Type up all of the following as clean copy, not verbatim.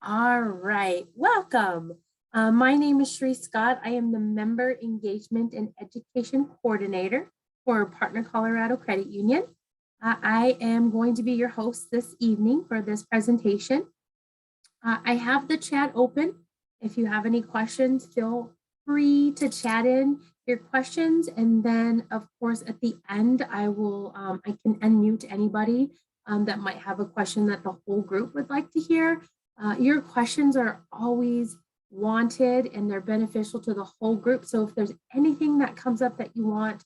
All right, welcome. My name is Sheree Scott. I am the Member Engagement and Education Coordinator for Partner Colorado Credit Union. I am going to be your host this evening for this presentation. I have the chat open. If you have any questions, feel free to chat in your questions. And then, of course, at the end, I can unmute anybody that might have a question that the whole group would like to hear. Your questions are always wanted and they're beneficial to the whole group. So if there's anything that comes up that you want,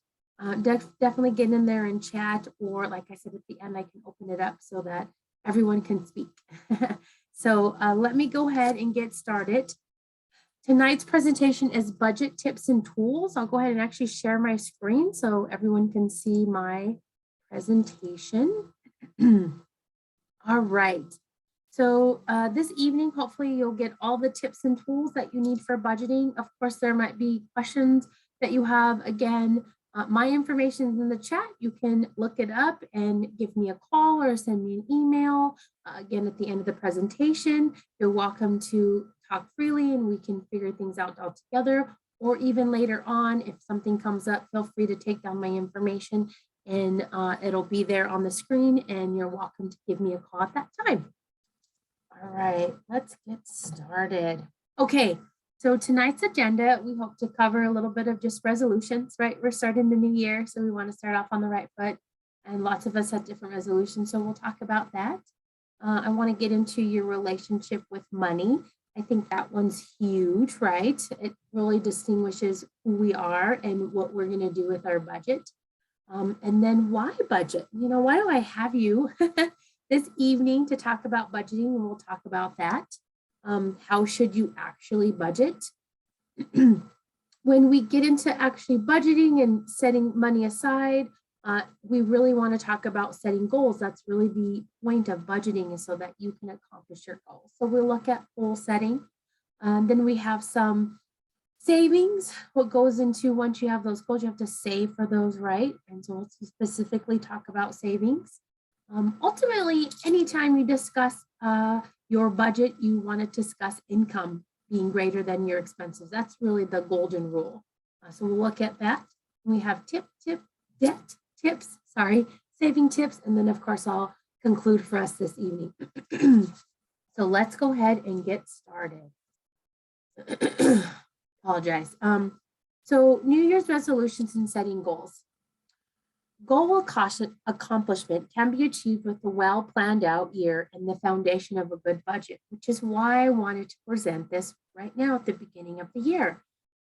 definitely get in there and chat, or like I said, at the end, I can open it up so that everyone can speak. So let me go ahead and get started. Tonight's presentation is budget tips and tools. I'll go ahead and actually share my screen so everyone can see my presentation. All right. So this evening, hopefully you'll get all the tips and tools that you need for budgeting. Of course, there might be questions that you have. Again, my information is in the chat. You can look it up and give me a call or send me an email. Again, at the end of the presentation, you're welcome to talk freely and we can figure things out all together. Or even later on, if something comes up, feel free to take down my information and it'll be there on the screen and you're welcome to give me a call at that time. All right, let's get started. Okay, so tonight's agenda, we hope to cover a little bit of just resolutions, right? We're starting the new year, so we want to start off on the right foot, and lots of us have different resolutions, so we'll talk about that. I want to get into your relationship with money. I think that one's huge, right? It really distinguishes who we are and what we're going to do with our budget. And then why budget? You know, why do I have you this evening to talk about budgeting? And we'll talk about that. How should you actually budget? When we get into actually budgeting and setting money aside, we really want to talk about setting goals. That's really the point of budgeting, is so that you can accomplish your goals. So we'll look at goal setting. Then we have some savings. What goes into, once you have those goals, you have to save for those, right? And so let's specifically talk about savings. Ultimately, anytime you discuss your budget, you want to discuss income being greater than your expenses. That's really the golden rule. So we'll look at that. We have saving tips, and then of course I'll conclude for us this evening. So let's go ahead and get started. Apologize. So New Year's resolutions and setting goals. Goal accomplishment can be achieved with a well-planned out year and the foundation of a good budget, which is why I wanted to present this right now at the beginning of the year.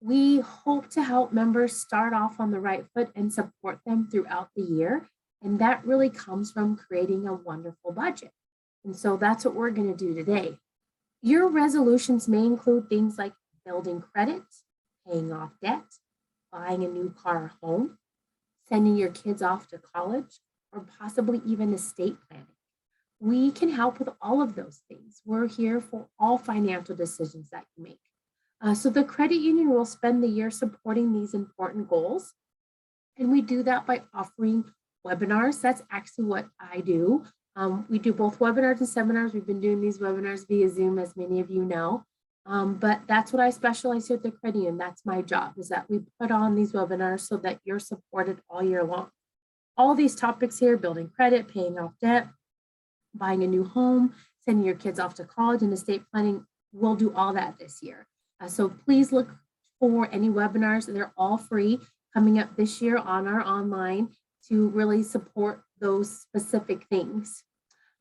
We hope to help members start off on the right foot and support them throughout the year. And that really comes from creating a wonderful budget. And so that's what we're going to do today. Your resolutions may include things like building credit, paying off debt, buying a new car or home, sending your kids off to college, or possibly even estate planning. We can help with all of those things. We're here for all financial decisions that you make. So the credit union will spend the year supporting these important goals. And we do that by offering webinars. That's actually what I do. We do both webinars and seminars. We've been doing these webinars via Zoom, as many of you know. But that's what I specialize here at the credit union. That's my job, is that we put on these webinars so that you're supported all year long. All these topics here: building credit, paying off debt, buying a new home, sending your kids off to college, and estate planning, we'll do all that this year. So please look for any webinars. They're all free coming up this year on our online to really support those specific things.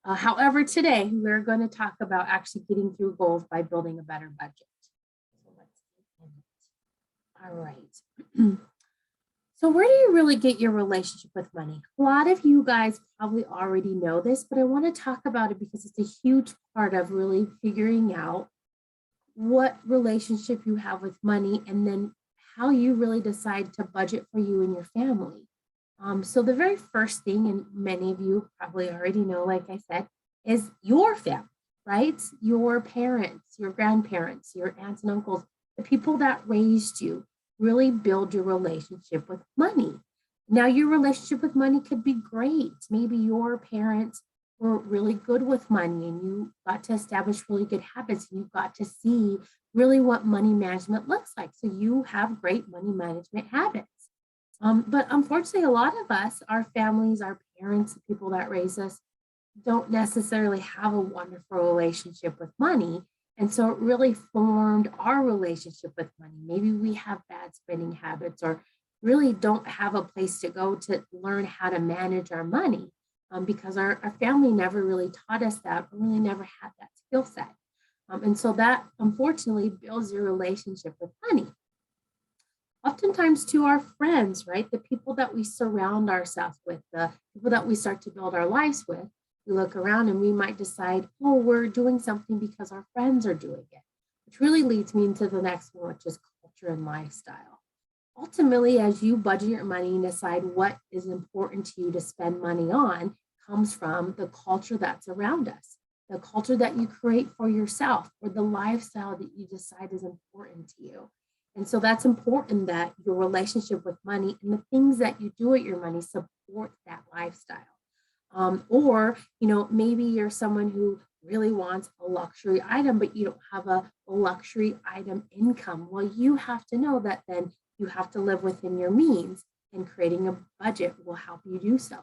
However, today we're going to talk about actually getting through goals by building a better budget. So let's begin it. All right. So where do you really get your relationship with money? A lot of you guys probably already know this, but I want to talk about it because it's a huge part of really figuring out what relationship you have with money, and then how you really decide to budget for you and your family. So the very first thing, and many of you probably already know, like I said, is your family, right? Your parents, your grandparents, your aunts and uncles, the people that raised you, really build your relationship with money. Now, your relationship with money could be great. Maybe your parents were really good with money and you got to establish really good habits and you got to see really what money management looks like. So you have great money management habits. But unfortunately, a lot of us, our families, our parents, the people that raise us, don't necessarily have a wonderful relationship with money. And so it really formed our relationship with money. Maybe we have bad spending habits or really don't have a place to go to learn how to manage our money because our family never really taught us that, or really never had that skill set. And so that unfortunately builds your relationship with money. Oftentimes to our friends, right? The people that we surround ourselves with, the people that we start to build our lives with, we look around and we might decide, oh, we're doing something because our friends are doing it, which really leads me into the next one, which is culture and lifestyle. Ultimately, as you budget your money and decide what is important to you to spend money on, comes from the culture that's around us, the culture that you create for yourself, or the lifestyle that you decide is important to you. And so that's important that your relationship with money and the things that you do with your money support that lifestyle. Or, maybe you're someone who really wants a luxury item, but you don't have a luxury item income. Well, you have to know that then you have to live within your means, and creating a budget will help you do so.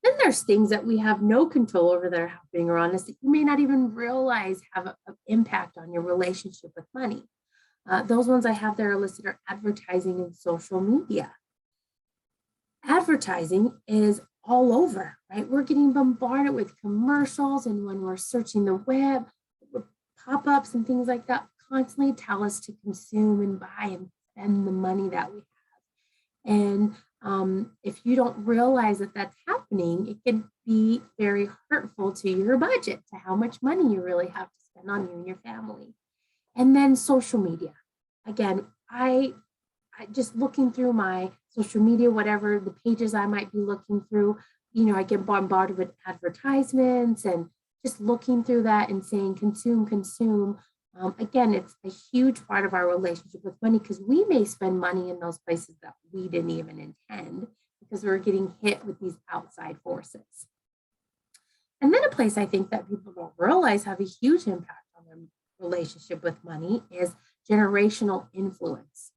Then there's things that we have no control over that are happening around us that you may not even realize have an impact on your relationship with money. Those ones I have there listed are advertising and social media. Advertising is all over, right? We're getting bombarded with commercials, and when we're searching the web, pop-ups and things like that constantly tell us to consume and buy and spend the money that we have. And if you don't realize that that's happening, it can be very hurtful to your budget, to how much money you really have to spend on you and your family. And then social media. Again, I just looking through my social media, whatever the pages I might be looking through, I get bombarded with advertisements and just looking through that and saying consume, consume. Again, it's a huge part of our relationship with money because we may spend money in those places that we didn't even intend because we're getting hit with these outside forces. And then a place I think that people don't realize have a huge impact on their relationship with money is generational influence.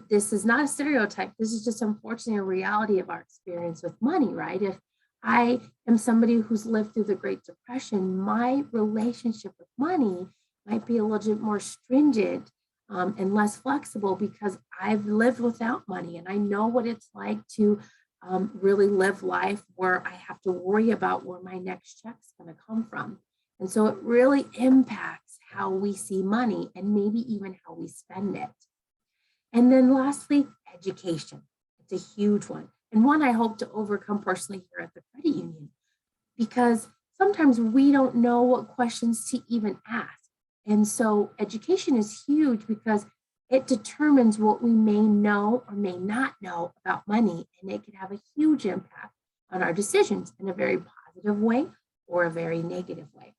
This is not a stereotype. This is just unfortunately a reality of our experience with money, right? If I am somebody who's lived through the Great Depression, my relationship with money might be a little bit more stringent and less flexible because I've lived without money and I know what it's like to really live life where I have to worry about where my next check's going to come from. And so it really impacts how we see money and maybe even how we spend it. And then lastly, education. It's a huge one, and one I hope to overcome personally here at the credit union, because sometimes we don't know what questions to even ask. And so education is huge because it determines what we may know or may not know about money, and it can have a huge impact on our decisions in a very positive way or a very negative way.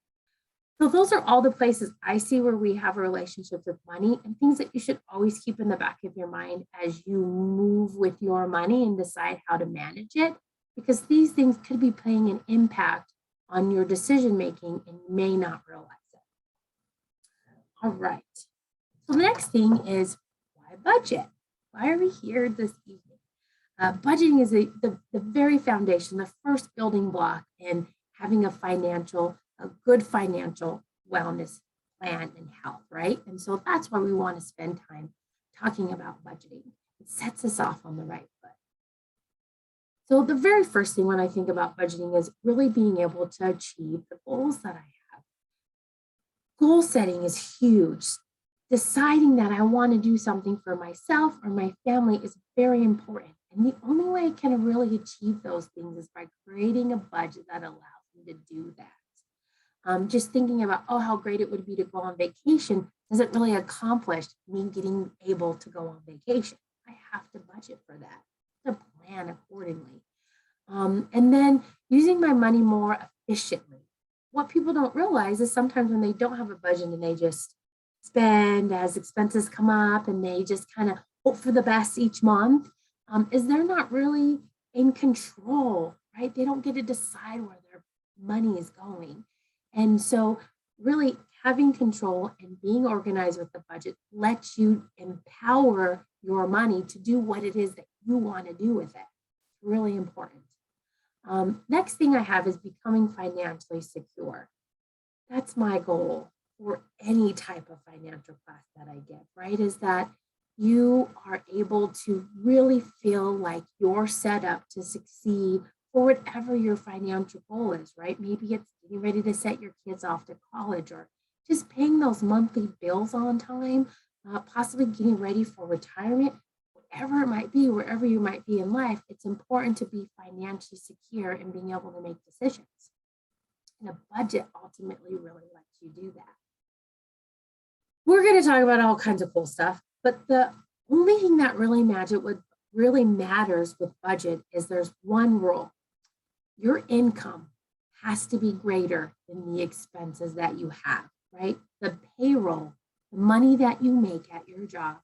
So those are all the places I see where we have a relationship with money and things that you should always keep in the back of your mind as you move with your money and decide how to manage it, because these things could be playing an impact on your decision making and you may not realize it. All right. So the next thing is why budget? Why are we here this evening? Budgeting is the very foundation, the first building block in having a good financial wellness plan and health, right? And so that's why we want to spend time talking about budgeting. It sets us off on the right foot. So the very first thing when I think about budgeting is really being able to achieve the goals that I have. Goal setting is huge. Deciding that I want to do something for myself or my family is very important. And the only way I can really achieve those things is by creating a budget that allows me to do that. Just thinking about, oh, how great it would be to go on vacation doesn't really accomplish me getting able to go on vacation. I have to budget for that, to plan accordingly. And then using my money more efficiently. What people don't realize is sometimes when they don't have a budget and they just spend as expenses come up and they just kind of hope for the best each month, is they're not really in control right? They don't get to decide where their money is going. And so really having control and being organized with the budget lets you empower your money to do what it is that you want to do with it. It's really important. Next thing I have is becoming financially secure. That's my goal for any type of financial class that I give, right? Is that you are able to really feel like you're set up to succeed for whatever your financial goal is, right? Maybe it's getting ready to set your kids off to college or just paying those monthly bills on time, possibly getting ready for retirement, whatever it might be, wherever you might be in life, it's important to be financially secure and being able to make decisions. And a budget ultimately really lets you do that. We're going to talk about all kinds of cool stuff, but the only thing that really matters with budget is there's one rule. Your income has to be greater than the expenses that you have, right? The payroll, the money that you make at your job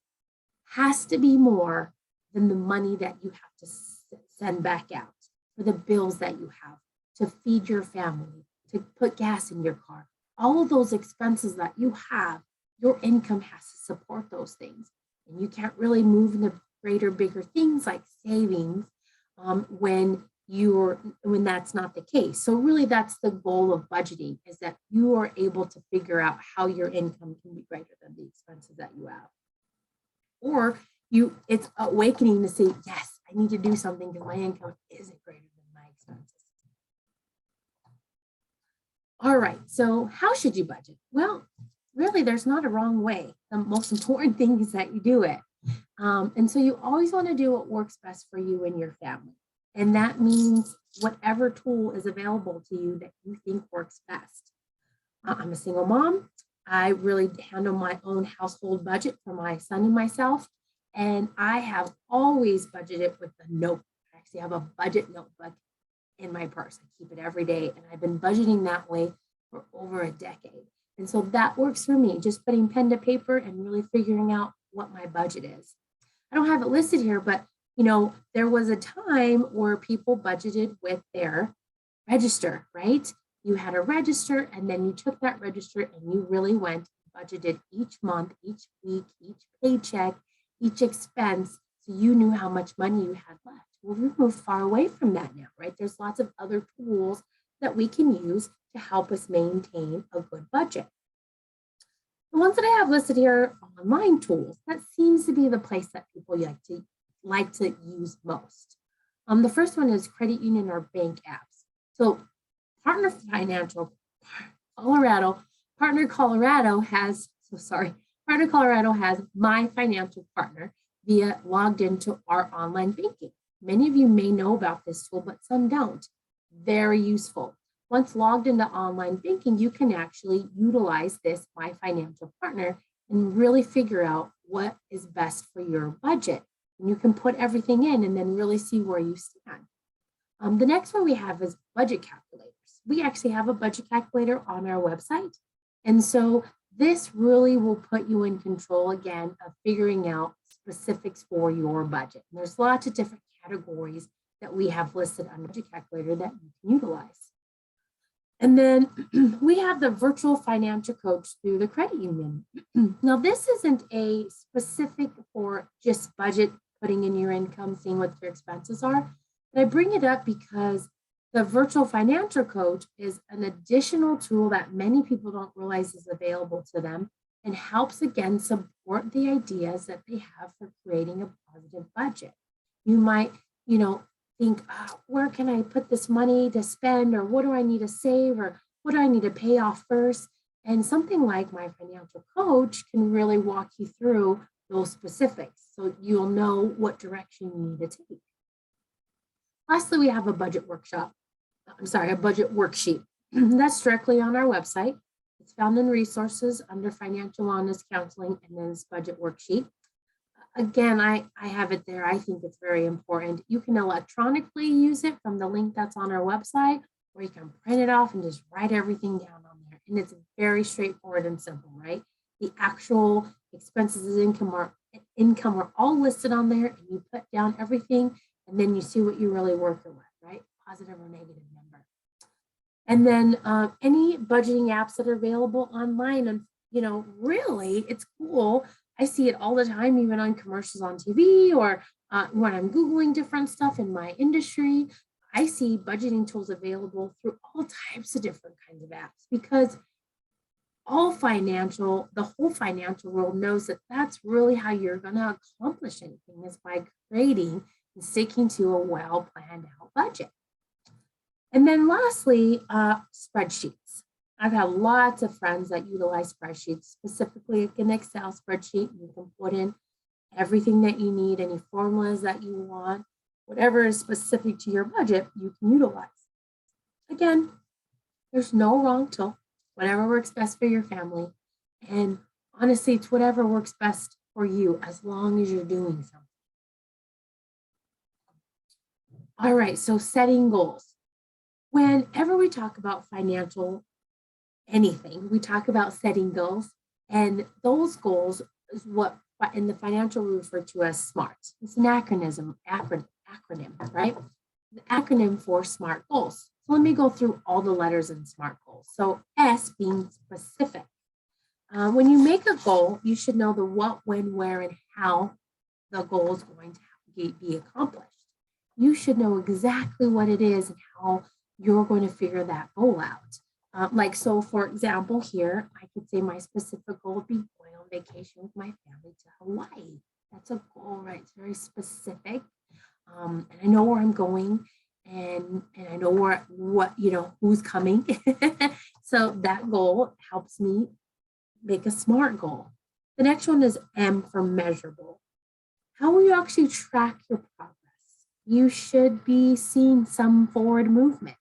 has to be more than the money that you have to send back out for the bills that you have, to feed your family, to put gas in your car. All of those expenses that you have, your income has to support those things. And you can't really move into greater, bigger things like savings when that's not the case. So really that's the goal of budgeting, is that you are able to figure out how your income can be greater than the expenses that you have. Or it's awakening to say, yes, I need to do something because my income isn't greater than my expenses. All right, so how should you budget? Well, really, there's not a wrong way. The most important thing is that you do it. And so you always want to do what works best for you and your family. And that means whatever tool is available to you that you think works best. I'm a single mom. I really handle my own household budget for my son and myself. And I have always budgeted with a notebook. I actually have a budget notebook in my purse. I keep it every day. And I've been budgeting that way for over a decade. And so that works for me, just putting pen to paper and really figuring out what my budget is. I don't have it listed here, but there was a time where people budgeted with their register, right? You had a register and then you took that register and you really went and budgeted each month, each week, each paycheck, each expense. So you knew how much money you had left. Well, we've moved far away from that now, right? There's lots of other tools that we can use to help us maintain a good budget. The ones that I have listed here are online tools. That seems to be the place that people like to use most. The first one is credit union or bank apps. So Partner Colorado has My Financial Partner via logged into our online banking. Many of you may know about this tool, but some don't. Very useful. Once logged into online banking, you can actually utilize this My Financial Partner and really figure out what is best for your budget. And you can put everything in and then really see where you stand. The next one we have is budget calculators. We actually have a budget calculator on our website. And so this really will put you in control again of figuring out specifics for your budget. And there's lots of different categories that we have listed on the budget calculator that you can utilize. And then we have the virtual financial coach through the credit union. Now, this isn't a specific for just budget, putting in your income, seeing what your expenses are. But I bring it up because the virtual financial coach is an additional tool that many people don't realize is available to them and helps again support the ideas that they have for creating a positive budget. You might, think, where can I put this money to spend, or what do I need to save, or what do I need to pay off first? And something like My Financial Coach can really walk you through those specifics so you'll know what direction you need to take. Lastly, we have a budget worksheet. That's directly on our website. It's found in resources under financial wellness counseling and then this budget worksheet. Again, I have it there. I think it's very important. You can electronically use it from the link that's on our website, or you can print it off and just write everything down on there. And it's very straightforward and simple, right? The actual expenses and income are all listed on there, and you put down everything, and then you see what you're really working with, right? positive or negative number. And then any budgeting apps that are available online, and really, it's cool. I see it all the time, even on commercials on TV or when I'm Googling different stuff in my industry. I see budgeting tools available through all types of different kinds of apps, because the whole financial world knows that that's really how you're going to accomplish anything, is by creating and sticking to a well planned out budget. And then lastly, spreadsheets. I've had lots of friends that utilize spreadsheets, specifically like an Excel spreadsheet. You can put in everything that you need, any formulas that you want, whatever is specific to your budget, you can utilize. Again, there's no wrong tool, whatever works best for your family. And honestly, it's whatever works best for you, as long as you're doing something. All right, so setting goals. Whenever we talk about financial anything, we talk about setting goals, and those goals is what in the financial we refer to as SMART. It's an acronym, right? The acronym for SMART goals. So let me go through all the letters in SMART goals. So S being specific. When you make a goal, you should know the what, when, where, and how the goal is going to be accomplished. You should know exactly what it is and how you're going to figure that goal out. So for example, here, I could say my specific goal would be going on vacation with my family to Hawaii. That's a goal, right? It's very specific. And I know where I'm going, and I know who's coming. So that goal helps me make a SMART goal. The next one is M for measurable. How will you actually track your progress? You should be seeing some forward movement.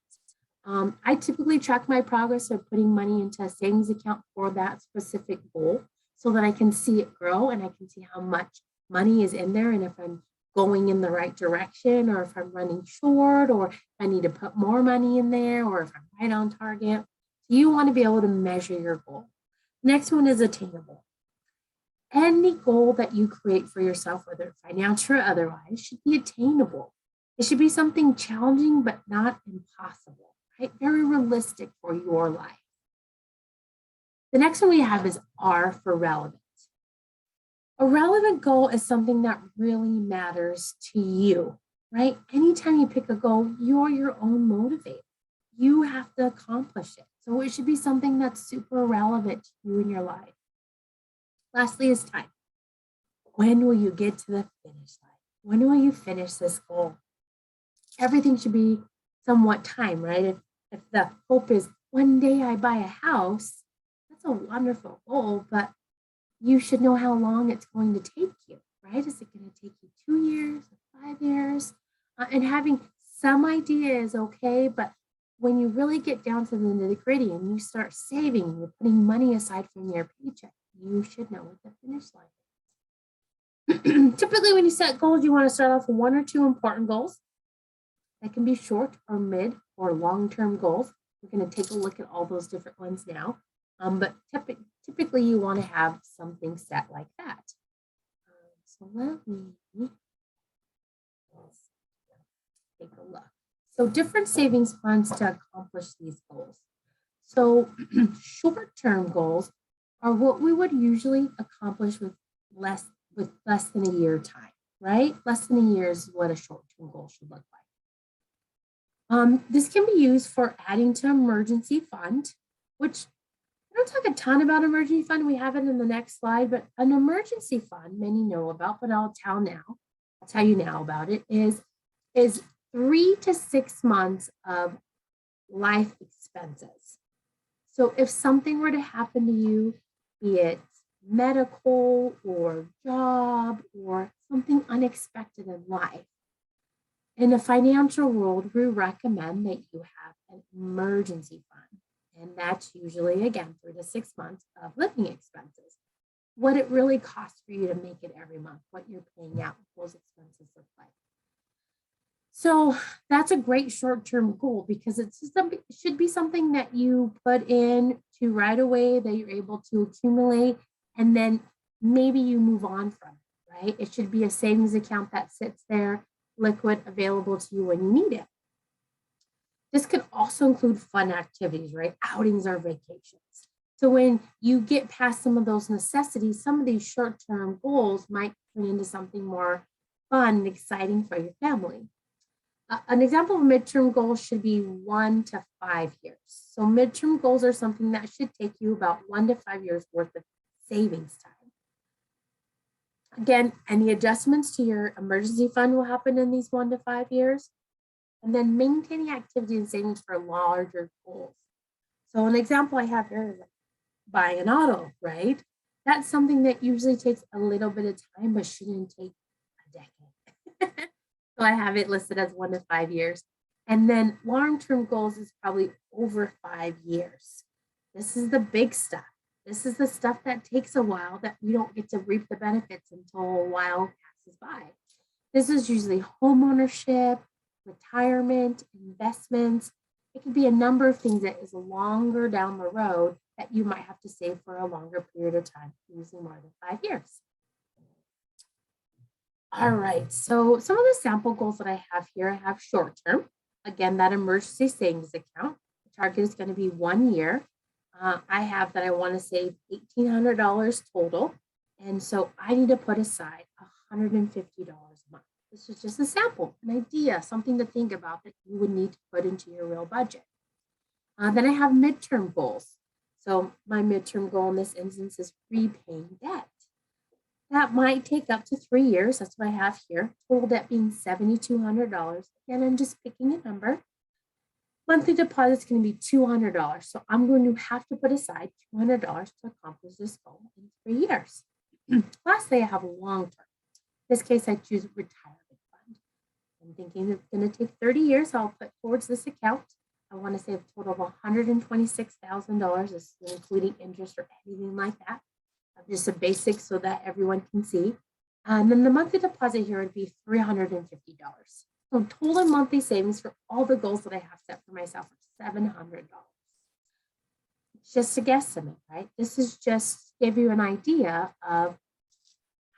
I typically track my progress by putting money into a savings account for that specific goal, so that I can see it grow and I can see how much money is in there, and if I'm going in the right direction, or if I'm running short, or if I need to put more money in there, or if I'm right on target. So you want to be able to measure your goal. Next one is attainable. Any goal that you create for yourself, whether financial or otherwise, should be attainable. It should be something challenging, but not impossible, right? Very realistic for your life. The next one we have is R for relevant. A relevant goal is something that really matters to you, right? Anytime you pick a goal, you're your own motivator. You have to accomplish it. So it should be something that's super relevant to you in your life. Lastly is time. When will you get to the finish line? When will you finish this goal? Everything should be somewhat time, right? If the hope is one day I buy a house, that's a wonderful goal, but you should know how long it's going to take you, right? Is it going to take you 2 years or 5 years? And having some idea is okay, but when you really get down to the nitty gritty and you start saving and you're putting money aside from your paycheck, you should know what the finish line is. Typically, when you set goals, you want to start off with 1 or 2 important goals. That can be short or mid or long-term goals. We're going to take a look at all those different ones now. But typically you want to have something set like that. So let me take a look. So different savings plans to accomplish these goals. So short-term goals are what we would usually accomplish with less than a year time, right? Less than a year is what a short-term goal should look like. This can be used for adding to emergency fund, which I don't talk a ton about emergency fund. We have it in the next slide, but an emergency fund many know about, but I'll tell you now about it, is 3 to 6 months of life expenses. So if something were to happen to you, be it medical or job or something unexpected in life, in the financial world, we recommend that you have an emergency fund. And that's usually, again, 3 to 6 months of living expenses. What it really costs for you to make it every month, what you're paying out, what those expenses look like. So that's a great short-term goal, because it should be something that you put in to right away, that you're able to accumulate, and then maybe you move on from it, right? It should be a savings account that sits there, liquid, available to you when you need it. This can also include fun activities, right? Outings or vacations. So when you get past some of those necessities, some of these short-term goals might turn into something more fun and exciting for your family. An example of a midterm goal should be 1 to 5 years. So midterm goals are something that should take you about 1 to 5 years worth of savings time. Again, any adjustments to your emergency fund will happen in these 1 to 5 years. And then maintaining activity and savings for larger goals. So an example I have here is buying an auto, right? That's something that usually takes a little bit of time, but shouldn't take a decade. So I have it listed as 1 to 5 years. And then long-term goals is probably over 5 years. This is the big stuff. This is the stuff that takes a while that we don't get to reap the benefits until a while passes by. This is usually home ownership, retirement, investments. It could be a number of things that is longer down the road that you might have to save for a longer period of time, usually more than 5 years. All right, so some of the sample goals that I have here, I have short term. Again, that emergency savings account. The target is going to be 1 year. I have that I want to save $1,800 total. And so I need to put aside $150 a month. This is just a sample, an idea, something to think about that you would need to put into your real budget. Then I have midterm goals. So my midterm goal in this instance is repaying debt. That might take up to 3 years. That's what I have here. Total debt being $7,200. Again, I'm just picking a number. Monthly deposit is going to be $200. So I'm going to have to put aside $200 to accomplish this goal in 3 years. Lastly, I have a long term. In this case, I choose retirement fund. I'm thinking it's going to take 30 years. I'll put towards this account. I want to save a total of $126,000, including interest or anything like that. Just a basic so that everyone can see. And then the monthly deposit here would be $350. So total monthly savings for all the goals that I have set for myself are $700. It's just a guesstimate, right? This is just to give you an idea of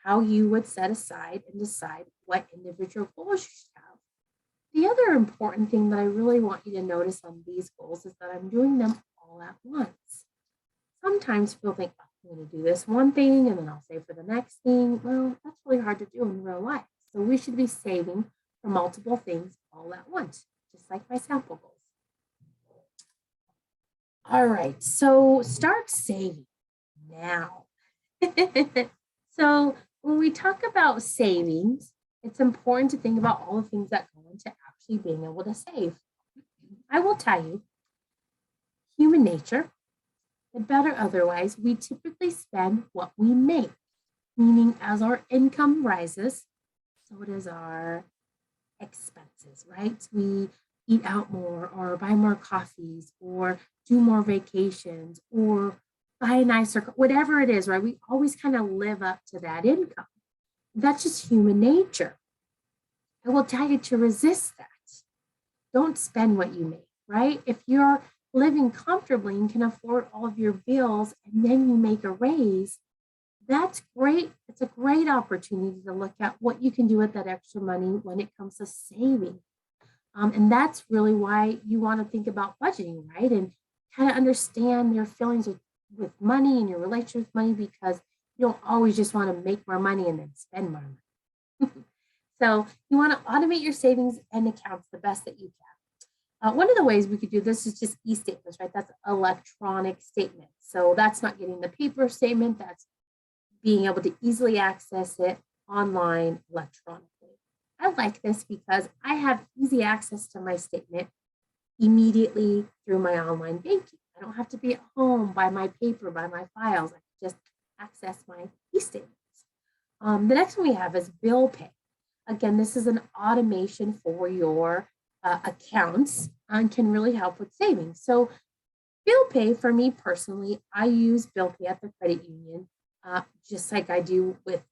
how you would set aside and decide what individual goals you should have. The other important thing that I really want you to notice on these goals is that I'm doing them all at once. Sometimes people think, oh, I'm going to do this one thing and then I'll save for the next thing. Well, that's really hard to do in real life. So we should be saving for multiple things all at once, just like my sample goals. All right, so start saving now. So when we talk about savings, it's important to think about all the things that go into actually being able to save. I will tell you, human nature, but better otherwise, we typically spend what we make, meaning as our income rises, so does our expenses, right? We eat out more or buy more coffees or do more vacations or buy a nicer, whatever it is, right? We always kind of live up to that income. That's just human nature. I will tell you to resist that. Don't spend what you make, right? If you're living comfortably and can afford all of your bills and then you make a raise, that's great. It's a great opportunity to look at what you can do with that extra money when it comes to saving. And that's really why you want to think about budgeting, right? And kind of understand your feelings with money and your relationship with money, because you don't always just want to make more money and then spend more money. So you want to automate your savings and accounts the best that you can. One of the ways we could do this is just e-statements, right? That's electronic statement. So that's not getting the paper statement, that's being able to easily access it online electronically. I like this because I have easy access to my statement immediately through my online banking. I don't have to be at home by my paper, by my files. I can just access my e-statements. The next one we have is bill pay. Again, this is an automation for your accounts and can really help with savings. So bill pay for me personally, I use bill pay at the credit union just like I do with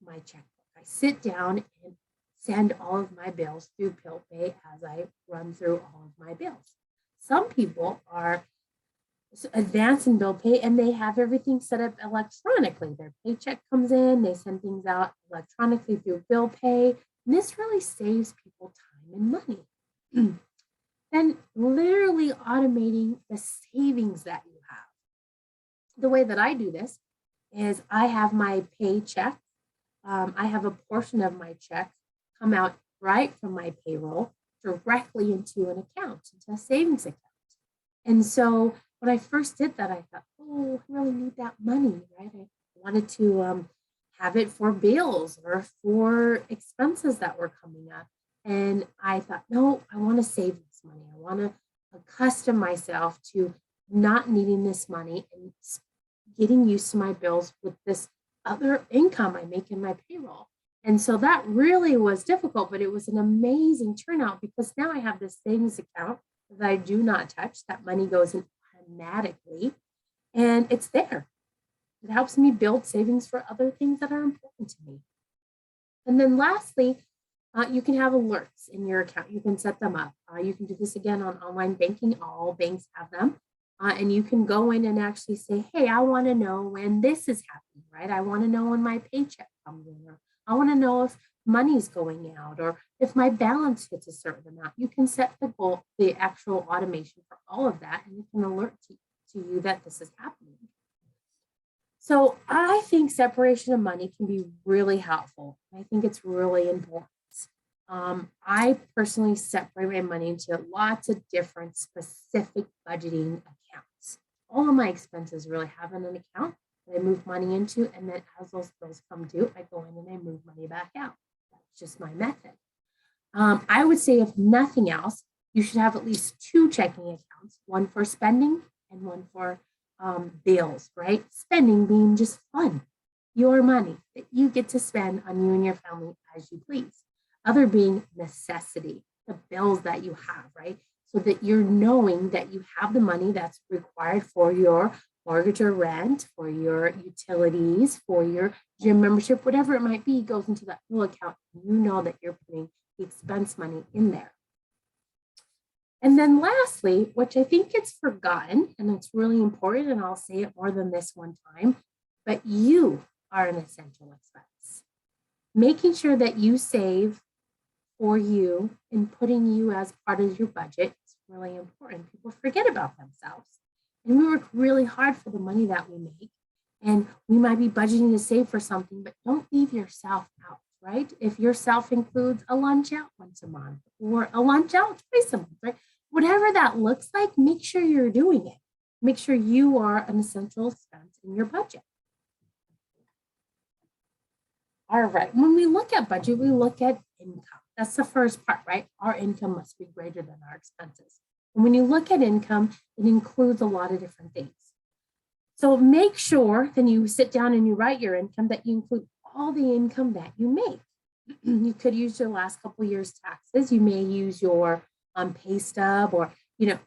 my checkbook. I sit down and send all of my bills through bill pay as I run through all of my bills. Some people are advanced in bill pay and they have everything set up electronically. Their paycheck comes in, they send things out electronically through bill pay. And this really saves people time and money. Then literally automating the savings that you have. The way that I do this is I have my paycheck. I have a portion of my check come out right from my payroll directly into an account, into a savings account. And so when I first did that, I thought, oh, I really need that money, right? I wanted to have it for bills or for expenses that were coming up. And I thought, no, I want to save this money. I want to accustom myself to not needing this money and getting used to my bills with this other income I make in my payroll. And so that really was difficult, but it was an amazing turnout because now I have this savings account that I do not touch. That money goes in automatically and it's there. It helps me build savings for other things that are important to me. And then lastly, you can have alerts in your account. You can set them up. You can do this again on online banking. All banks have them. And you can go in and actually say, hey, I want to know when this is happening, right? I want to know when my paycheck comes in, or I want to know if money's going out, or if my balance hits a certain amount. You can set the goal, the actual automation for all of that, and it can alert to you that this is happening. So I think separation of money can be really helpful. I think it's really important. I personally separate my money into lots of different specific budgeting accounts. All of my expenses really have an account that I move money into, and then as those bills come due, I go in and I move money back out. That's just my method. I would say if nothing else, you should have at least 2 checking accounts, one for spending and one for bills, right? Spending being just fun, your money that you get to spend on you and your family as you please. Other being necessity, the bills that you have, right? So that you're knowing that you have the money that's required for your mortgage or rent, for your utilities, for your gym membership, whatever it might be, goes into that little account. You know that you're putting the expense money in there. And then lastly, which I think gets forgotten, and it's really important, and I'll say it more than this one time, but you are an essential expense. Making sure that you save for you and putting you as part of your budget is really important. People forget about themselves. And we work really hard for the money that we make. And we might be budgeting to save for something, but don't leave yourself out, right? If yourself includes a lunch out once a month or a lunch out twice a month, right? Whatever that looks like, make sure you're doing it. Make sure you are an essential expense in your budget. All right, when we look at budget, we look at income. That's the first part, right? Our income must be greater than our expenses. And when you look at income, it includes a lot of different things. So make sure then you sit down and you write your income that you include all the income that you make. You could use your last couple of years' taxes. You may use your pay stub or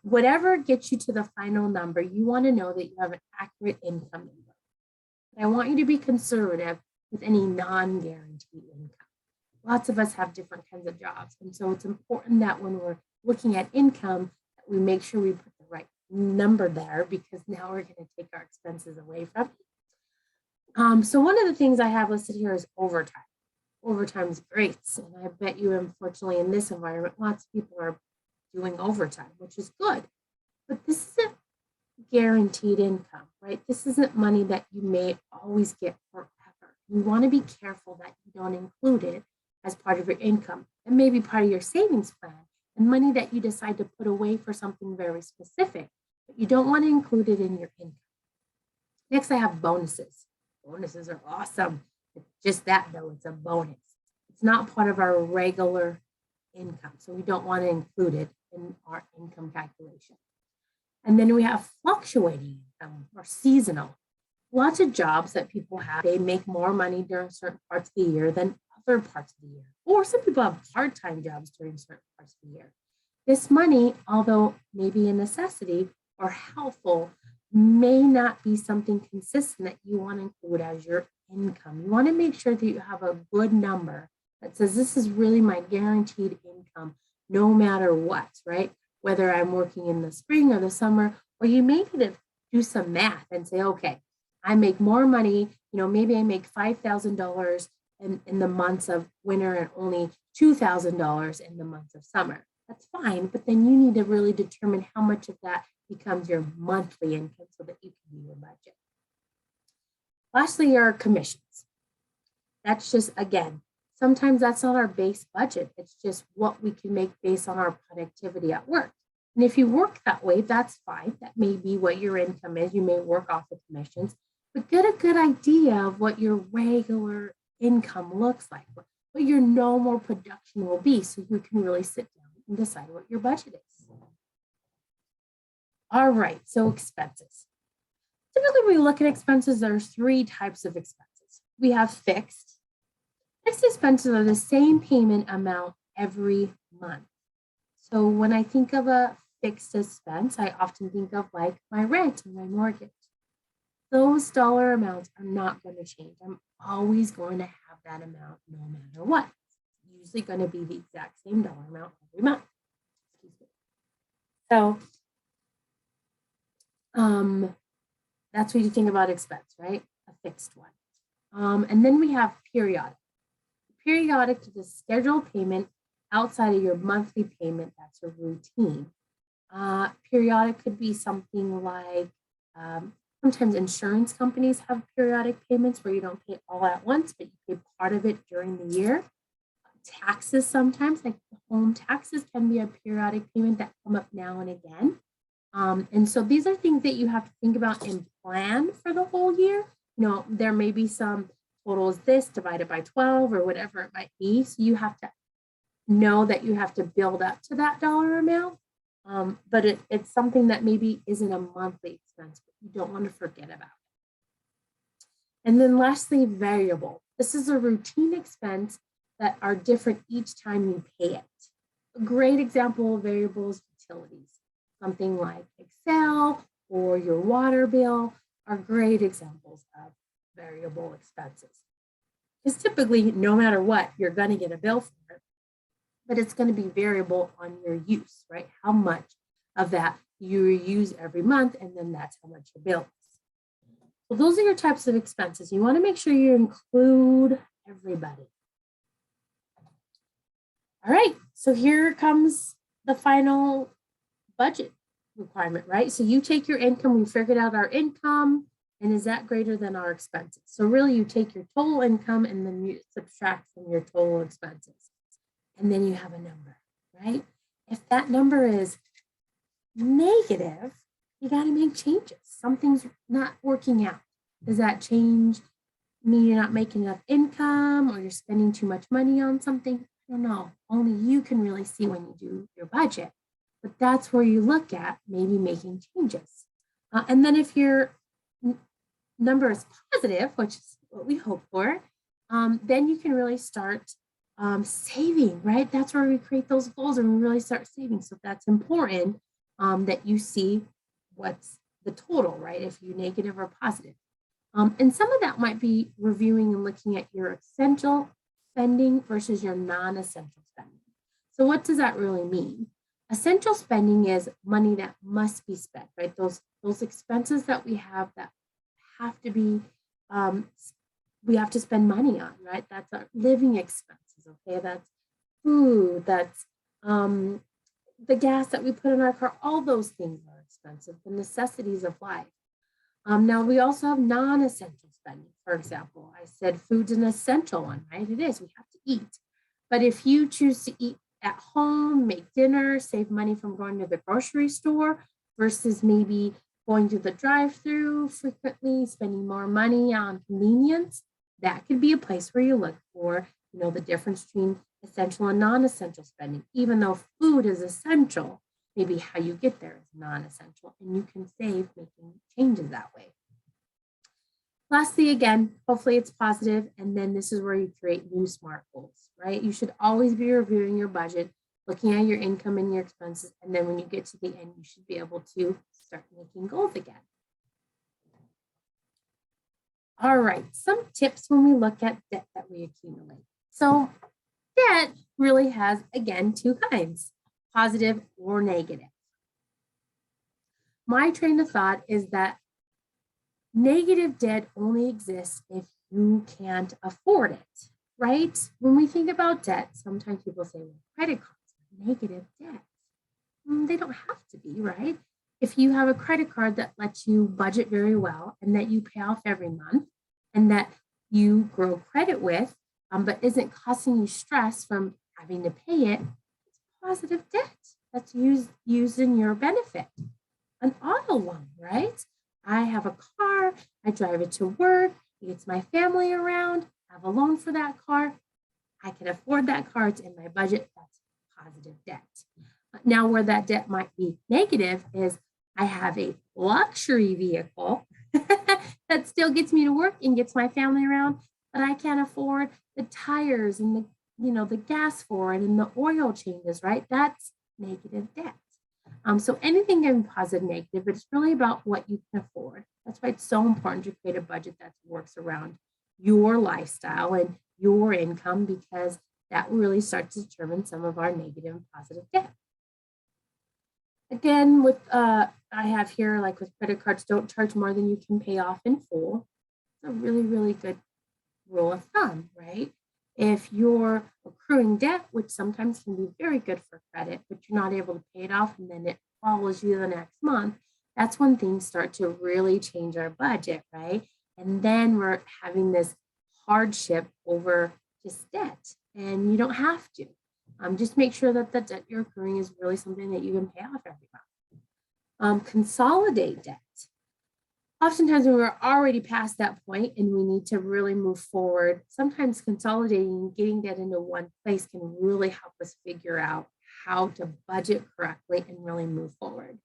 whatever gets you to the final number. You want to know that you have an accurate income number. But I want you to be conservative with any non-guaranteed income. Lots of us have different kinds of jobs. And so it's important that when we're looking at income, that we make sure we put the right number there because now we're going to take our expenses away from it. So one of the things I have listed here is overtime. Overtime is great. And I bet you, unfortunately, in this environment, lots of people are doing overtime, which is good. But this isn't guaranteed income, right? This isn't money that you may always get forever. You want to be careful that you don't include it as part of your income. It may be part of your savings plan and money that you decide to put away for something very specific, but you don't want to include it in your income. Next, I have bonuses. Bonuses are awesome. It's just that though, it's a bonus. It's not part of our regular income, so we don't want to include it in our income calculation. And then we have fluctuating income or seasonal. Lots of jobs that people have, they make more money during certain parts of the year than other parts of the year. Or some people have part-time jobs during certain parts of the year. This money, although maybe a necessity or helpful, may not be something consistent that you want to include as your income. You want to make sure that you have a good number that says this is really my guaranteed income no matter what, right? Whether I'm working in the spring or the summer, or you may need to do some math and say, okay, I make more money, maybe I make $5,000 in the months of winter and only $2,000 in the months of summer. that's fine. But then you need to really determine how much of that becomes your monthly income so that you can do your budget. Lastly, are commissions. That's just, again, sometimes that's not our base budget. It's just what we can make based on our productivity at work. And if you work that way, that's fine. That may be what your income is. You may work off of commissions, but get a good idea of what your regular income looks like, what your normal production will be, so you can really sit down and decide what your budget is. All right, so expenses. Typically, when we look at expenses, there's 3 types of expenses. We have fixed. Fixed expenses are the same payment amount every month. So when I think of a fixed expense, I often think of like my rent and my mortgage. Those dollar amounts are not going to change. I'm always going to have that amount no matter what. It's usually going to be the exact same dollar amount every month. So that's what you think about expense, right? A fixed one. And then we have periodic. Periodic is a scheduled payment outside of your monthly payment. That's a routine. Periodic could be something like, sometimes insurance companies have periodic payments where you don't pay all at once, but you pay part of it during the year. Taxes sometimes, like home taxes, can be a periodic payment that come up now and again. And so these are things that you have to think about and plan for the whole year. You know, there may be some totals this divided by 12 or whatever it might be. So you have to know that you have to build up to that dollar amount. But it's something that maybe isn't a monthly expense, but you don't want to forget about it. And then lastly, variable. This is a routine expense that are different each time you pay it. A great example of variables, utilities. Something like Excel or your water bill are great examples of variable expenses. Because typically, no matter what, you're going to get a bill for it, but it's going to be variable on your use, right? How much of that you use every month, and then that's how much your bill is. So those are your types of expenses. You want to make sure you include everybody. All right, so here comes the final budget requirement, right? So you take your income, we figured out our income, and is that greater than our expenses? So really you take your total income and then you subtract from your total expenses. And then you have a number, right? If that number is negative, you got to make changes. Something's not working out. Does that change mean you're not making enough income or you're spending too much money on something? I don't know. Only you can really see when you do your budget. But that's where you look at maybe making changes. And then if your number is positive, which is what we hope for, then you can really start saving, right? That's where we create those goals and we really start saving. So that's important that you see what's the total, right? If you're negative or positive. And some of that might be reviewing and looking at your essential spending versus your non-essential spending. So what does that really mean? Essential spending is money that must be spent, right? Those expenses that we have that have to be, we have to spend money on, right? That's our living expenses, okay? That's food, that's the gas that we put in our car, all those things are expensive, the necessities of life. Now we also have non-essential spending. For example, I said food's an essential one, right? It is, we have to eat. But if you choose to eat at home, make dinner, save money from going to the grocery store versus maybe going to the drive-through frequently, spending more money on convenience, that could be a place where you look for, you know, the difference between essential and non-essential spending. Even though food is essential, maybe how you get there is non-essential, and you can save making changes that way. Lastly, again, hopefully it's positive, and then this is where you create new SMART goals, right? You should always be reviewing your budget, looking at your income and your expenses, and then when you get to the end, you should be able to start making goals again. All right, some tips when we look at debt that we accumulate. So debt really has, again, 2 kinds, positive or negative. My train of thought is that negative debt only exists if you can't afford it, right? When we think about debt, sometimes people say, well, credit cards negative debts? They don't have to be, right? If you have a credit card that lets you budget very well and that you pay off every month and that you grow credit with, but isn't causing you stress from having to pay it, it's positive debt that's used in your benefit. An auto loan, right? I have a car, I drive it to work, it gets my family around, I have a loan for that car. I can afford that car, it's in my budget, that's positive debt. Now, where that debt might be negative is I have a luxury vehicle that still gets me to work and gets my family around, but I can't afford the tires and the gas for it and the oil changes, right? That's negative debt. So anything can be positive, negative, but it's really about what you can afford. That's why it's so important to create a budget that works around your lifestyle and your income, because that really starts to determine some of our negative and positive debt. Again, I have here, like with credit cards, don't charge more than you can pay off in full. It's a really, really good rule of thumb, right? If you're accruing debt, which sometimes can be very good for credit, but you're not able to pay it off and then it follows you the next month, that's when things start to really change our budget, right? And then we're having this hardship over just debt, and you don't have to. Just make sure that the debt you're accruing is really something that you can pay off every month. Consolidate debt. Oftentimes when we're already past that point and we need to really move forward, sometimes consolidating and getting that into one place can really help us figure out how to budget correctly and really move forward.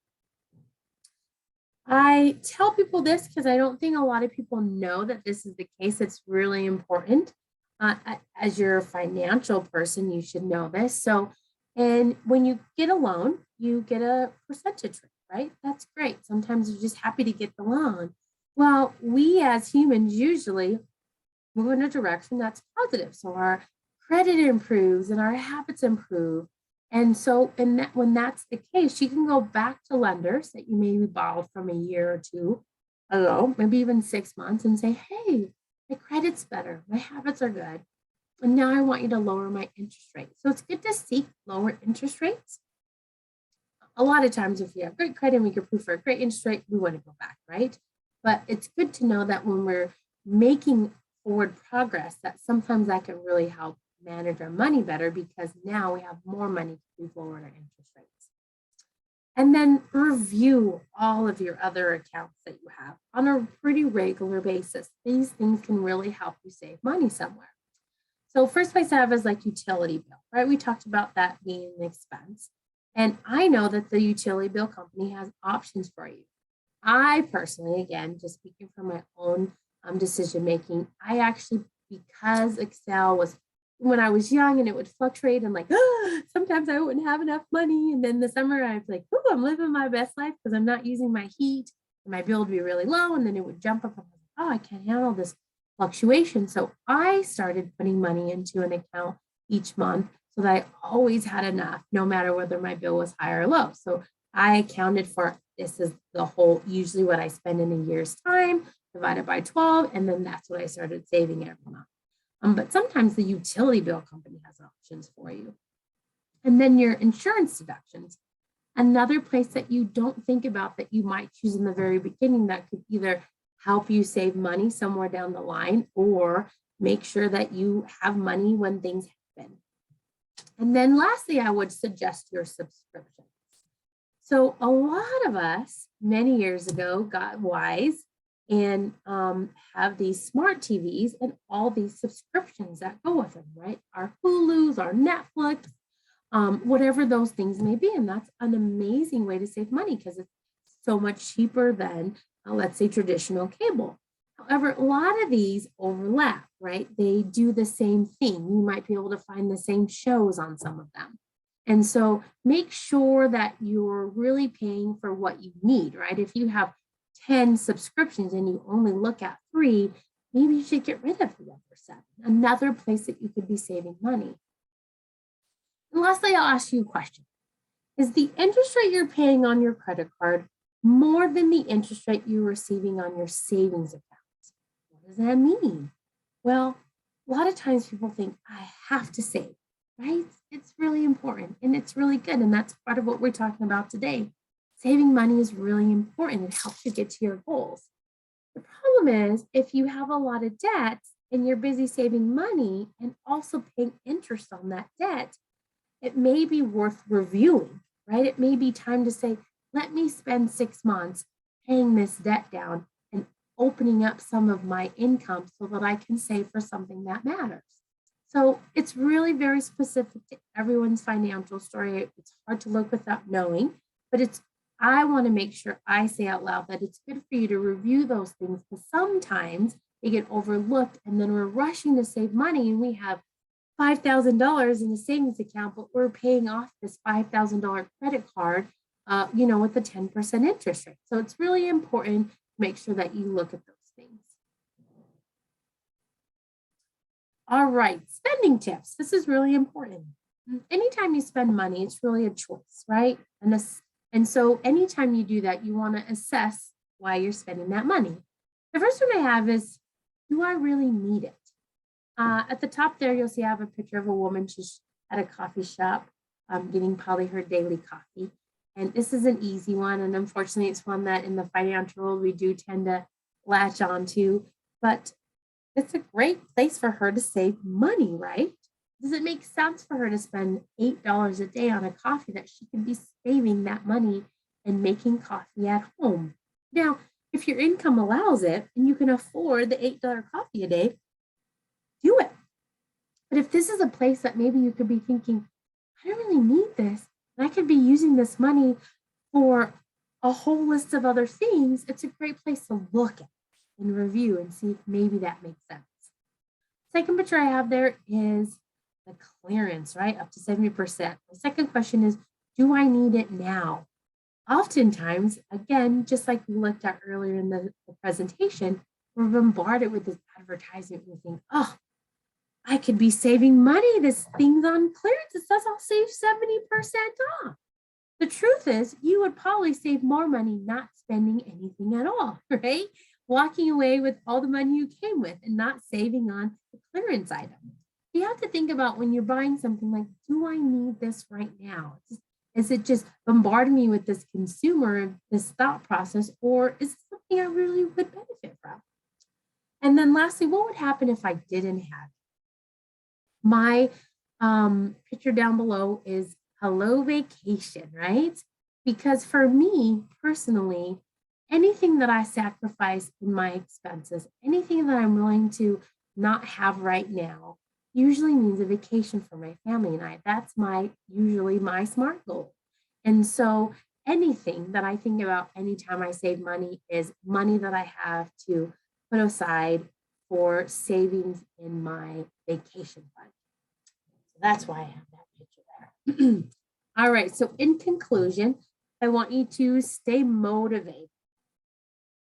I tell people this because I don't think a lot of people know that this is the case. It's really important. As your financial person, you should know this. So, and when you get a loan, you get a percentage rate, right? That's great. Sometimes you're just happy to get the loan. Well, we as humans usually move in a direction that's positive. So our credit improves and our habits improve. And so when that's the case, you can go back to lenders that you maybe borrowed from a year or two ago, maybe even 6 months, and say, hey, my credit's better, my habits are good, and now I want you to lower my interest rate. So it's good to seek lower interest rates. A lot of times if we have great credit and we can prove for a great interest rate, we want to go back, right? But it's good to know that when we're making forward progress, that sometimes that can really help manage our money better, because now we have more money to move forward our interest rates. And then review all of your other accounts that you have on a pretty regular basis. These things can really help you save money somewhere. So first place I have is like utility bill, right? We talked about that being an expense. And I know that the utility bill company has options for you. I personally, again, just speaking from my own decision making, I actually, because Excel was when I was young and it would fluctuate and like, sometimes I wouldn't have enough money. And then the summer I'd be like, oh, I'm living my best life because I'm not using my heat. And my bill would be really low. And then it would jump up. And I'm like, oh, I can't handle this fluctuation. So I started putting money into an account each month so that I always had enough, no matter whether my bill was high or low. So I accounted for, this is the whole, usually what I spend in a year's time divided by 12. And then that's what I started saving every month. But sometimes the utility bill company has options for you. And then your insurance deductions, another place that you don't think about that you might choose in the very beginning that could either help you save money somewhere down the line or make sure that you have money when things happen. And then lastly, I would suggest your subscriptions. So a lot of us many years ago got wise and have these smart TVs and all these subscriptions that go with them, right? Our Hulu's, our Netflix, whatever those things may be. And that's an amazing way to save money because it's so much cheaper than, let's say, traditional cable. However, a lot of these overlap, right? They do the same thing. You might be able to find the same shows on some of them. And so make sure that you're really paying for what you need, right? If you have 10 subscriptions and you only look at 3, maybe you should get rid of the other 7. Another place that you could be saving money. And lastly, I'll ask you a question. Is the interest rate you're paying on your credit card more than the interest rate you're receiving on your savings account? What does that mean? Well, a lot of times people think, I have to save. right? It's really important and it's really good. And that's part of what we're talking about today. Saving money is really important. It helps you get to your goals. The problem is if you have a lot of debt and you're busy saving money and also paying interest on that debt, it may be worth reviewing, right? It may be time to say, let me spend 6 months paying this debt down and opening up some of my income so that I can save for something that matters. So it's really very specific to everyone's financial story. It's hard to look without knowing, but I want to make sure I say out loud that it's good for you to review those things because sometimes they get overlooked and then we're rushing to save money and we have $5,000 in a savings account, but we're paying off this $5,000 credit card, with a 10% interest rate. So it's really important to make sure that you look at those things. All right, spending tips. This is really important. Anytime you spend money, it's really a choice, right? And so anytime you do that, you want to assess why you're spending that money. The first one I have is, do I really need it? At the top there, you'll see I have a picture of a woman. She's at a coffee shop getting probably her daily coffee. And this is an easy one. And unfortunately, it's one that in the financial world, we do tend to latch onto. But it's a great place for her to save money, right? Does it make sense for her to spend $8 a day on a coffee that she could be saving that money and making coffee at home? Now, if your income allows it and you can afford the $8 coffee a day, do it. But if this is a place that maybe you could be thinking, I don't really need this, and I could be using this money for a whole list of other things, it's a great place to look at and review and see if maybe that makes sense. Second picture I have there is the clearance, right? Up to 70%. The second question is, do I need it now? Oftentimes, again, just like we looked at earlier in the presentation, we're bombarded with this advertisement. We think, oh, I could be saving money. This thing's on clearance. It says I'll save 70% off. The truth is, you would probably save more money not spending anything at all, right? Walking away with all the money you came with and not saving on the clearance item. You have to think about when you're buying something like, do I need this right now? Is it just bombarding me with this this thought process, or is it something I really would benefit from? And then lastly, what would happen if I didn't have it? My picture down below is hello vacation, right? Because for me personally, anything that I sacrifice in my expenses, anything that I'm willing to not have right now, usually means a vacation for my family and I. That's usually my SMART goal. And so anything that I think about anytime I save money is money that I have to put aside for savings in my vacation fund. So that's why I have that picture there. All right, so in conclusion, I want you to stay motivated.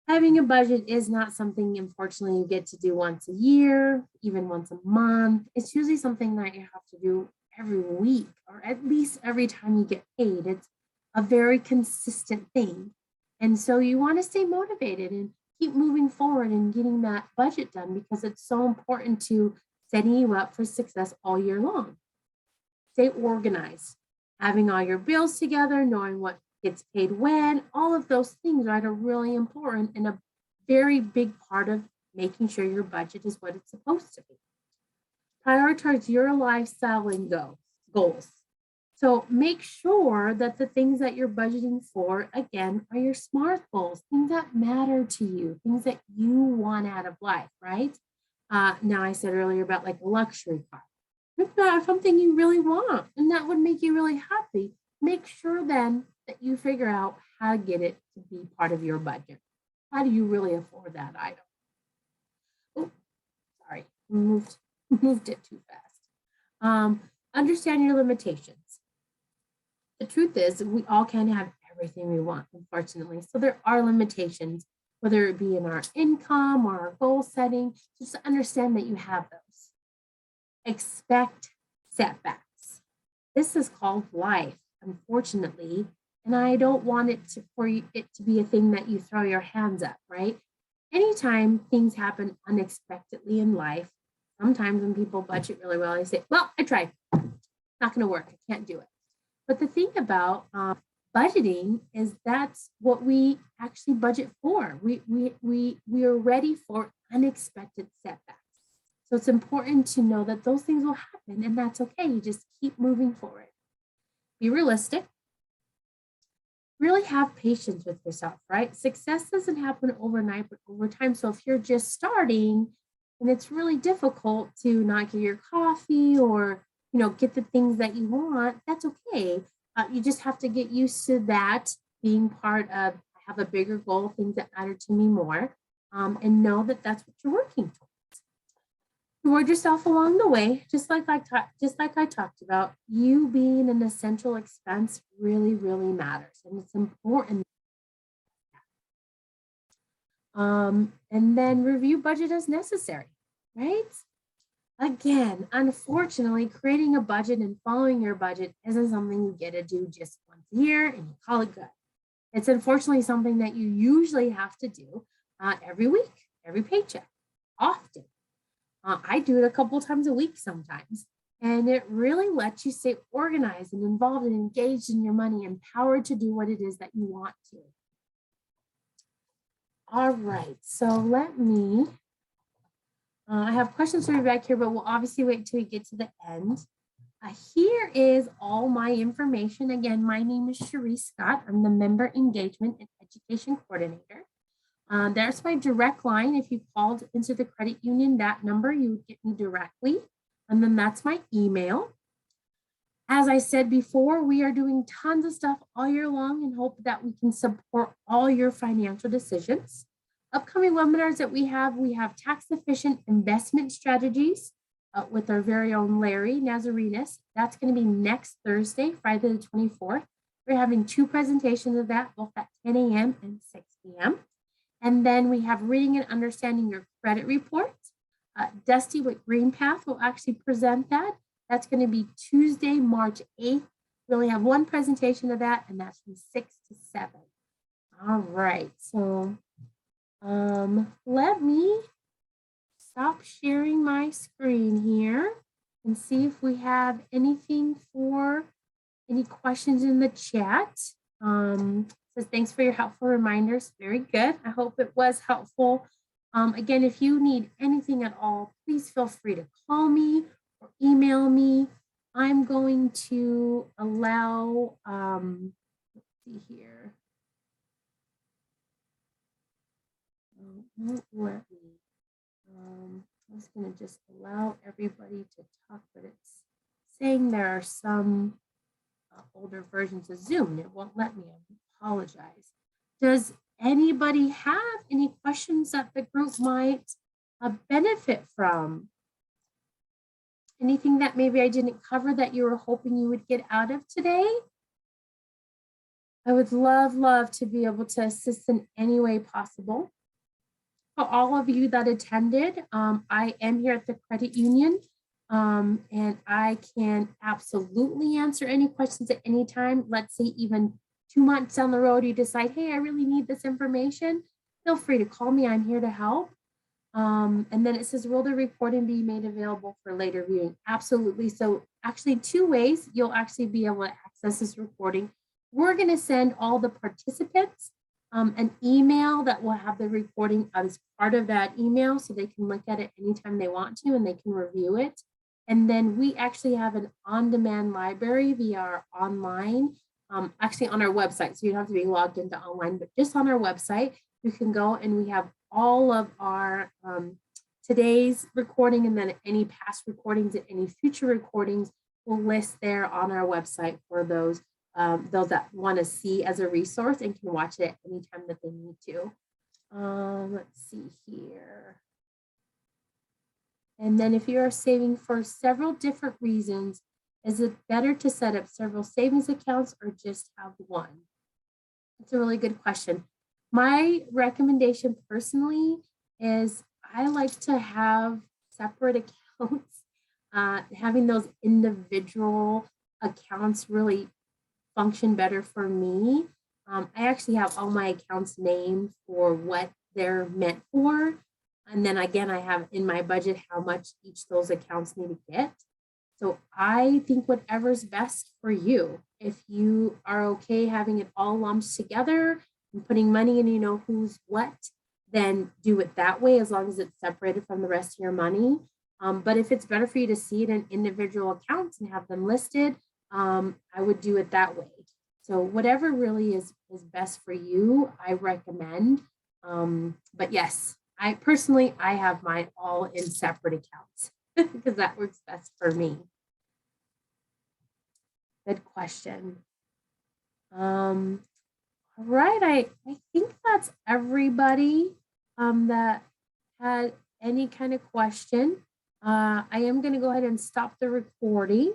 Having a budget is not something, unfortunately, you get to do once a year, even once a month. It's usually something that you have to do every week or at least every time you get paid. It's a very consistent thing. And so you want to stay motivated and keep moving forward and getting that budget done because it's so important to setting you up for success all year long. Stay organized, having all your bills together, knowing what gets paid when, all of those things are really important and a very big part of making sure your budget is what it's supposed to be. Prioritize your lifestyle and goals. So make sure that the things that you're budgeting for, again, are your SMART goals, things that matter to you, things that you want out of life, right? Now I said earlier about like a luxury car. If that's something you really want and that would make you really happy, make sure then that you figure out how to get it to be part of your budget. How do you really afford that item? Oh, sorry, moved it too fast. Understand your limitations. The truth is, we all can't have everything we want, unfortunately. So there are limitations, whether it be in our income or our goal setting, just understand that you have those. Expect setbacks. This is called life, unfortunately, and I don't want it to be a thing that you throw your hands up, right? Anytime things happen unexpectedly in life, sometimes when people budget really well, they say, well, I tried. Not going to work. I can't do it. But the thing about budgeting is that's what we actually budget for. We are ready for unexpected setbacks. So it's important to know that those things will happen and that's okay. You just keep moving forward. Be realistic. Really have patience with yourself, right? Success doesn't happen overnight, but over time. So if you're just starting and it's really difficult to not get your coffee or, get the things that you want, that's okay. You just have to get used to that being part of, I have a bigger goal, things that matter to me more, and know that that's what you're working towards. Reward yourself along the way, just like I talked about. You being an essential expense really, really matters, and it's important. And then review budget as necessary, right? Again, unfortunately, creating a budget and following your budget isn't something you get to do just once a year and you call it good. It's unfortunately something that you usually have to do every week, every paycheck, often. I do it a couple times a week sometimes, and it really lets you stay organized and involved and engaged in your money, empowered to do what it is that you want to. All right, so let me, I have questions for you back here, but we'll obviously wait till we get to the end. Here is all my information. Again, my name is Cherie Scott. I'm the Member Engagement and Education Coordinator. There's my direct line. If you called into the credit union, that number, you would get me directly. And then that's my email. As I said before, we are doing tons of stuff all year long and hope that we can support all your financial decisions. Upcoming webinars that we have tax efficient investment strategies with our very own Larry Nazarenas. That's going to be next Thursday, Friday the 24th. We're having 2 presentations of that, both at 10 a.m. and 6 p.m. And then we have reading and understanding your credit report. Dusty with GreenPath will actually present that. That's going to be Tuesday, March 8th. We only have 1 presentation of that, and that's from 6 to 7. All right, so let me stop sharing my screen here and see if we have anything for any questions in the chat. Says thanks for your helpful reminders. Very good. I hope it was helpful. Again, if you need anything at all, please feel free to call me or email me. I'm going to allow, let's see here. Won't let me. I was going to just allow everybody to talk, but it's saying there are some older versions of Zoom and it won't let me. I apologize. Does anybody have any questions that the group might benefit from? Anything that maybe I didn't cover that you were hoping you would get out of today? I would love to be able to assist in any way possible. For all of you that attended, I am here at the credit union and I can absolutely answer any questions at any time. Let's say even 2 months down the road, you decide, hey, I really need this information. Feel free to call me. I'm here to help. And then it says, will the recording be made available for later viewing? Absolutely. So actually 2 ways you'll actually be able to access this recording. We're going to send all the participants an email that will have the recording as part of that email so they can look at it anytime they want to and they can review it. And then we actually have an on-demand library via our online, actually on our website. So you don't have to be logged into online, but just on our website, you can go and we have all of our today's recording and then any past recordings and any future recordings will list there on our website for those that want to see as a resource and can watch it anytime that they need to. Let's see here. And then if you are saving for several different reasons, is it better to set up several savings accounts or just have one? That's a really good question. My recommendation personally is I like to have separate accounts. Having those individual accounts really function better for me. I actually have all my accounts named for what they're meant for. And then again, I have in my budget how much each of those accounts need to get. So I think whatever's best for you. If you are okay having it all lumped together and putting money in, you know, who's what, then do it that way as long as it's separated from the rest of your money. But if it's better for you to see it in individual accounts and have them listed, I would do it that way. So whatever really is best for you, I recommend. But yes, I personally, I have mine all in separate accounts because that works best for me. Good question. All right, I think that's everybody that had any kind of question. I am going to go ahead and stop the recording.